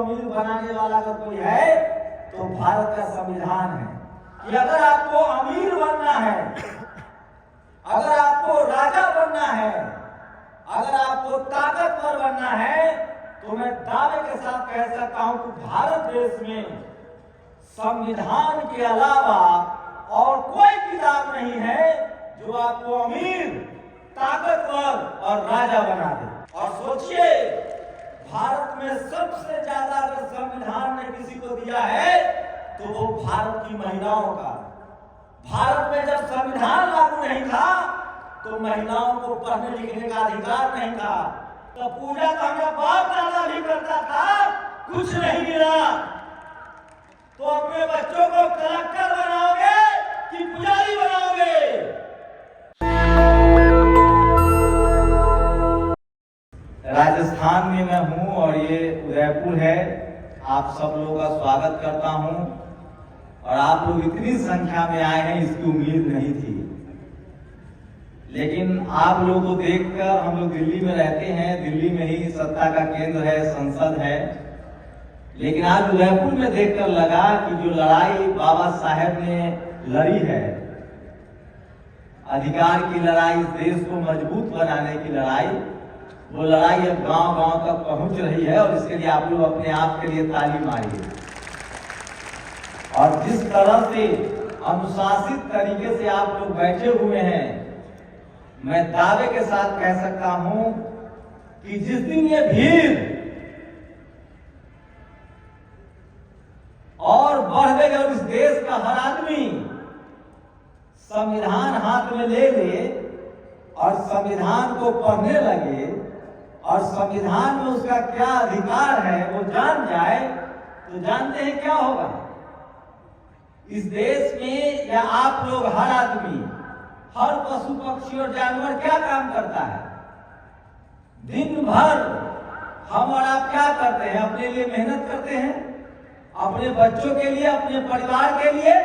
अमीर बनाने वाला अगर कोई है तो भारत का संविधान है कि अगर आपको अमीर बनना है, अगर आपको राजा बनना है, अगर आपको ताकतवर बनना है, तो मैं दावे के साथ कह सकता हूं कि भारत देश में संविधान के अलावा और कोई किताब नहीं है जो आपको अमीर, ताकतवर और राजा बना दे। और सोचिए, भारत में सबसे ज्यादा अगर संविधान ने किसी को दिया है तो वो भारत की महिलाओं का। भारत में जब संविधान लागू नहीं था तो महिलाओं को पढ़ने लिखने का अधिकार नहीं था, तो पूजा तो हमारा बाप दादा भी करता था, कुछ नहीं मिला। तो अपने बच्चों को कलेक्टर बनाओगे कि पुजारी बनाओगे? राजस्थान में मैं हूं और ये उदयपुर है। आप सब लोगों का स्वागत करता हूं और आप लोग इतनी संख्या में आए हैं इसकी उम्मीद नहीं थी, लेकिन आप लोगों को देखकर, हम लोग दिल्ली में रहते हैं, दिल्ली में ही सत्ता का केंद्र है, संसद है, लेकिन आज उदयपुर में देखकर लगा कि जो लड़ाई बाबा साहेब ने लड़ी है, अधिकार की लड़ाई, इस देश को मजबूत बनाने की लड़ाई, वो लड़ाई अब गांव-गांव तक पहुंच रही है और इसके लिए आप लोग अपने आप के लिए ताली मारिए। और जिस तरह से अनुशासित तरीके से आप लोग बैठे हुए हैं, मैं दावे के साथ कह सकता हूं कि जिस दिन ये भीड़ और बढ़ गई और इस देश का हर आदमी संविधान हाथ में ले ले और संविधान को पढ़ने लगे और संविधान में उसका क्या अधिकार है वो जान जाए, तो जानते हैं क्या होगा? इस देश में या आप लोग, हर आदमी, हर पशु पक्षी और जानवर क्या काम करता है? दिन भर हम और आप क्या करते हैं? अपने लिए मेहनत करते हैं, अपने बच्चों के लिए, अपने परिवार के लिए,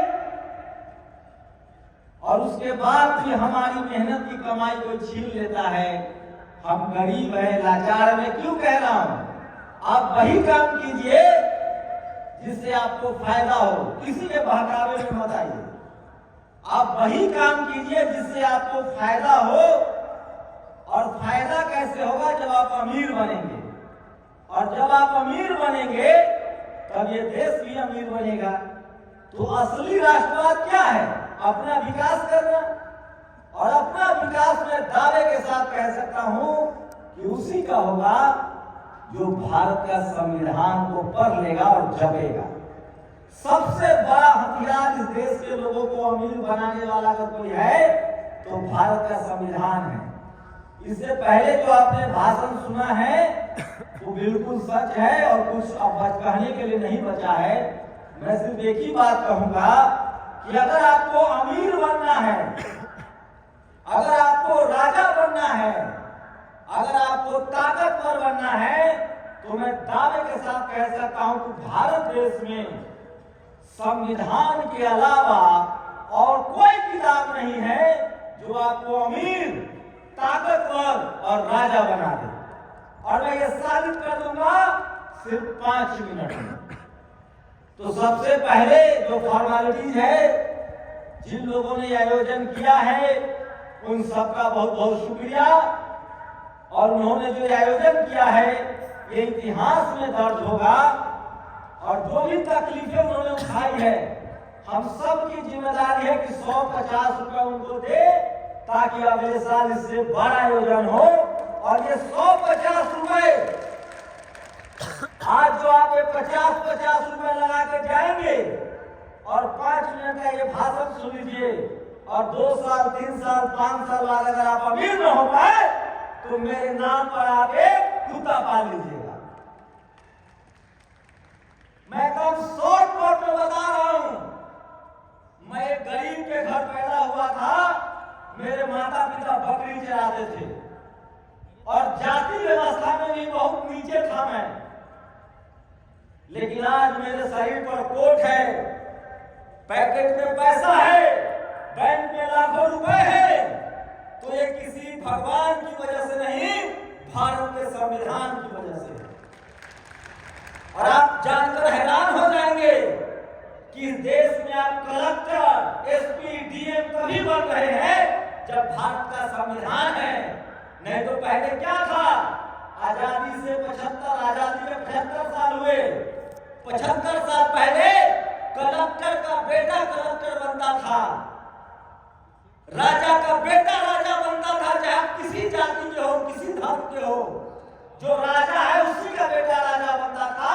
और उसके बाद भी हमारी मेहनत की कमाई कोई छीन लेता है। हम गरीब हैं, लाचार हैं। मैं क्यों कह रहा हूं? आप वही काम कीजिए जिससे आपको फायदा हो, किसी के बहकावे में मत आइए। आप वही काम कीजिए जिससे आपको फायदा हो, और फायदा कैसे होगा? जब आप अमीर बनेंगे, और जब आप अमीर बनेंगे तब ये देश भी अमीर बनेगा। तो असली राष्ट्रवाद क्या है? अपना विकास करना, और अपना विकास में दावे के साथ कह सकता हूं कि उसी का होगा जो भारत का संविधान को पढ़ लेगा और जपेगा। सबसे बड़ा हथियार इस देश के लोगों को अमीर बनाने वाला अगर कोई है तो भारत का संविधान है। इससे पहले जो आपने भाषण सुना है वो बिल्कुल सच है और कुछ अब कहने के लिए नहीं बचा है। मैं सिर्फ एक ही बात कहूंगा कि अगर आपको अमीर बनना है, अगर आपको राजा बनना है, अगर आपको ताकतवर बनना है, तो मैं दावे के साथ कह सकता हूं कि भारत देश में संविधान के अलावा और कोई किताब नहीं है जो आपको अमीर, ताकतवर और राजा बना दे। और मैं ये साबित कर दूंगा सिर्फ 5 मिनट में। तो सबसे पहले जो फॉर्मेलिटीज है, जिन लोगों ने आयोजन किया है उन सबका बहुत बहुत शुक्रिया। और उन्होंने जो आयोजन किया है ये इतिहास में दर्ज होगा, और जो भी तकलीफें उन्होंने उठाई है, हम सब की जिम्मेदारी है कि 150 रुपए उनको दे ताकि अगले साल इससे बड़ा आयोजन हो। और ये 150 रुपए, आज जो आप ये 50-50 रुपए लगा के जाएंगे और 5 मिनट का ये भाषण सुन लीजिए, और 2 साल, 3 साल, 5 साल बाद अगर आप अमीर न हो पाए तो मेरे नाम पर आप एक कुत्ता पाल लीजिएगा। मैं कम शॉर्ट कट में बता रहा हूं। मैं एक गरीब के घर पैदा हुआ था, मेरे माता पिता बकरी चराते थे और जाति व्यवस्था में भी बहुत नीचे था मैं, लेकिन आज मेरे शरीर पर कोट है, पैकेट में पैसा है, बैंक में लाखों रुपए है, तो ये किसी भगवान की वजह से नहीं, भारत के संविधान की वजह से। और आप जानकर हैरान हो जाएंगे कि इस देश में आप कलेक्टर, एसपी, डीएम तभी बन रहे हैं जब भारत का संविधान है। नहीं तो पहले क्या था? आजादी से 75, आजादी के 75 साल हुए। 75 साल पहले कलेक्टर का बेटा कलेक्टर बनता था, राजा का बेटा राजा बनता था, चाहे आप किसी जाति के हो, किसी धर्म के हो। जो राजा है उसी का बेटा राजा बनता था,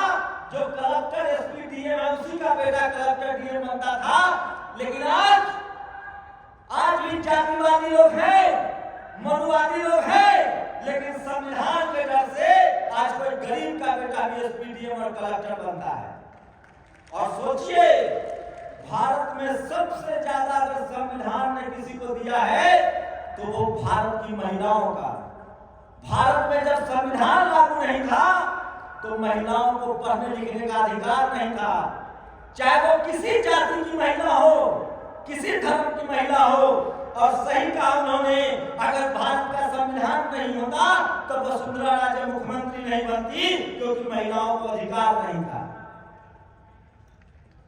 जो कलेक्टर, एसपी, डीएम है उसी का बेटा कलेक्टर, डीएम बनता था। लेकिन आज भी जातिवादी लोग हैं, मनुवादी लोग हैं, लेकिन संविधान के डर से आज कोई गरीब का बेटा भी एसपी, डीएम और कलेक्टर बनता है। और सोचिए, भारत में सबसे ज्यादा अगर संविधान ने किसी को दिया है तो वो भारत की महिलाओं का। भारत में जब संविधान लागू नहीं था तो महिलाओं को पढ़ने लिखने का अधिकार नहीं था, चाहे वो किसी जाति की महिला हो, किसी धर्म की महिला हो। और सही कहा उन्होंने, अगर भारत का संविधान नहीं होता तो वसुंधरा राजे मुख्यमंत्री नहीं बनती, क्योंकि महिलाओं को अधिकार नहीं था।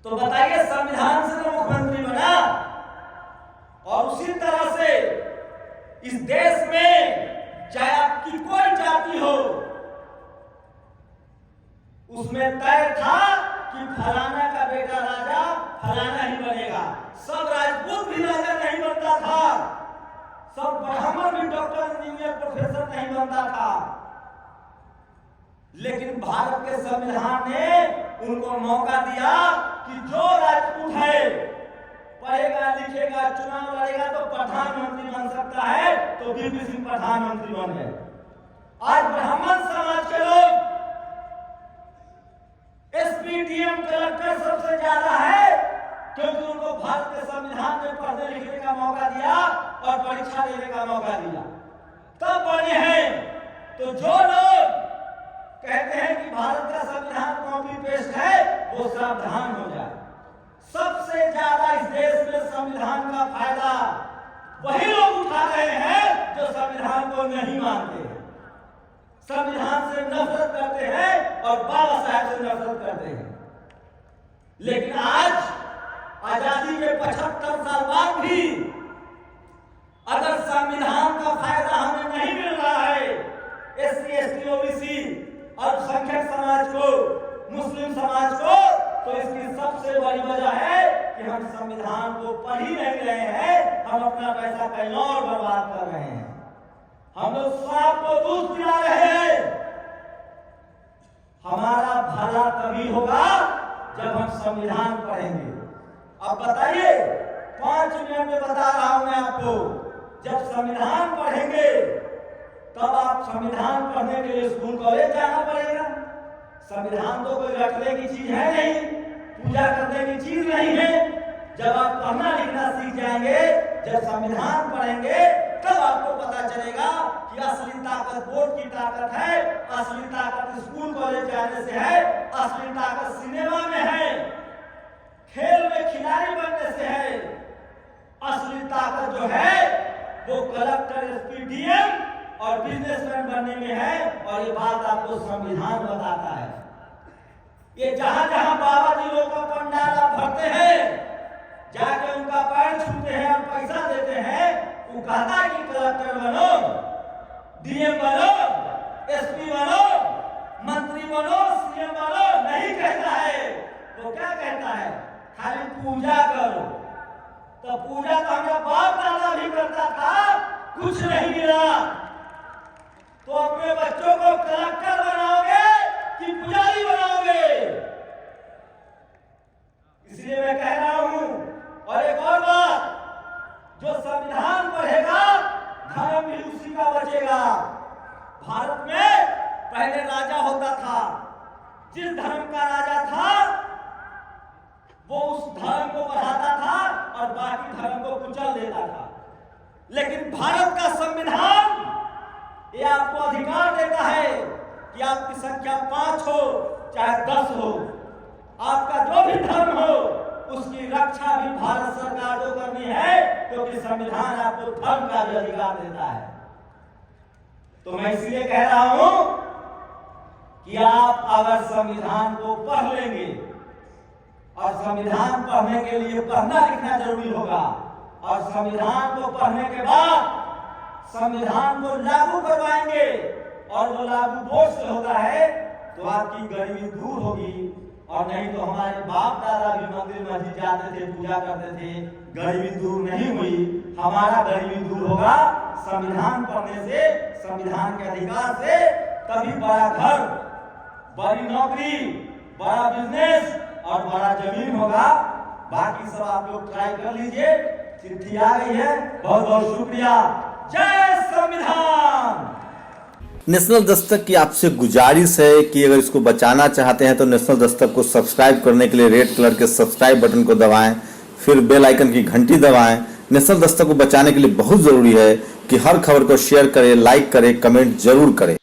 तो बताइए, संविधान से तो मुख्यमंत्री बना। और उसी तरह से इस देश में चाहे आपकी कोई जाति हो, उसमें तय था कि फलाना का बेटा राजा फलाना ही बनेगा। सब राजपूत भी राजा नहीं बनता था, सब ब्राह्मण भी डॉक्टर, इंजीनियर, प्रोफेसर नहीं बनता था। लेकिन भारत के संविधान ने उनको मौका दिया कि जो राजपूत है, पढ़ेगा, लिखेगा, चुनाव लड़ेगा तो प्रधानमंत्री बन सकता है, तो वीपी सिंह प्रधानमंत्री बन गए। आज ब्राह्मण समाज के लोग एसपी, डीएम, कलेक्टर सबसे ज्यादा है, क्योंकि उनको भारत के संविधान में पढ़ने लिखने का मौका दिया और परीक्षा देने का मौका दिया, तब बने हैं। तो जो लोग कहते हैं कि भारत का संविधान कॉपी पेस्ट है, वो सावधान हो जाए। सबसे ज्यादा इस देश में संविधान का फायदा वही लोग उठा रहे हैं जो संविधान को नहीं मानते हैं, संविधान से नफरत करते हैं और बाबा साहब से नफरत करते हैं। लेकिन आज आजादी के 75 साल बाद भी अगर संविधान का फायदा हमें नहीं मिल रहा है, एससी, एसटी, ओबीसी, अल्पसंख्यक समाज को, मुस्लिम समाज को, तो इसकी सबसे बड़ी वजह है कि हम संविधान को पढ़ ही नहीं रहे हैं, हम अपना पैसा कहीं और बर्बाद कर रहे हैं। हम लोग सांप को दूध पिला रहे हैं। हमारा भला तभी होगा जब हम संविधान पढ़ेंगे। अब बताइए, 5 मिनट में बता रहा हूं मैं आपको, जब संविधान पढ़ेंगे तब आप संविधान पढ़ने के लिए स्कूल कॉलेज जाना पड़ेगा। संविधान तो कोई रखने की चीज है नहीं, पूजा करने की चीज नहीं है। जब आप पढ़ना लिखना सीख जाएंगे, जब संविधान पढ़ेंगे, तब आपको पता चलेगा कि असली ताकत वोट की ताकत है, असली ताकत स्कूल कॉलेज जाने से है, असली ताकत सिनेमा में है, खेल में खिलाड़ी बनने से है। असली ताकत जो है वो कलेक्टर, एसपी, डीएम और बिजनेसमैन बनने में है। और ये बात आपको संविधान बताता है। ये जहां जहां बाबा जी लोग का पंडाल आप भरते हैं, जाके उनका पैर छूते हैं और पैसा देते हैं, वो कहता है कि कलेक्टर बनो, डीएम बनो, एसपी बनो, मंत्री बनो, सीएम बनो, नहीं कहता है। वो क्या कहता है? खाली पूजा करो। तो पूजा तो हमारा बाप दादा भी करता था, कुछ नहीं मिला। तो अपने बच्चों को कलेक्टर बनाओगे कि पुजारी बनाओगे? इसलिए मैं कह रहा हूं। और एक और बात, जो संविधान पढ़ेगा धर्म भी उसी का बचेगा। भारत में पहले राजा होता था, जिस धर्म का राजा था वो उस धर्म को बढ़ाता था और बाकी धर्म को कुचल देता था। लेकिन भारत का संविधान ये आपको अधिकार देता है कि आपकी संख्या 5 हो चाहे 10 हो, आपका जो भी धर्म हो उसकी रक्षा भी भारत सरकार को करनी है, क्योंकि संविधान आपको धर्म का भी अधिकार देता है। तो मैं इसलिए कह रहा हूं कि आप अगर संविधान को पढ़ लेंगे, और संविधान पढ़ने के लिए पढ़ना लिखना जरूरी होगा, और संविधान को पढ़ने के बाद संविधान को लागू करवाएंगे, और वो लागू वोट से होता है तो आपकी गरीबी दूर होगी। और नहीं तो हमारे बाप दादा भी मंदिर मस्जिद जाते थे, पूजा करते थे, गरीबी दूर नहीं हुई। हमारा गरीबी दूर होगा संविधान पढ़ने से, संविधान के अधिकार से। तभी बड़ा घर, बड़ी नौकरी, बड़ा बिजनेस और बड़ा जमीन होगा। बाकी सब आप लोग ट्राई कर लीजिए। चिट्ठी आ गई है, बहुत बहुत शुक्रिया। जय संविधान। नेशनल दस्तक की आपसे गुजारिश है कि अगर इसको बचाना चाहते हैं तो नेशनल दस्तक को सब्सक्राइब करने के लिए रेड कलर के सब्सक्राइब बटन को दबाएं, फिर बेल आइकन की घंटी दबाएं। नेशनल दस्तक को बचाने के लिए बहुत जरूरी है कि हर खबर को शेयर करें, लाइक करें, कमेंट जरूर करें।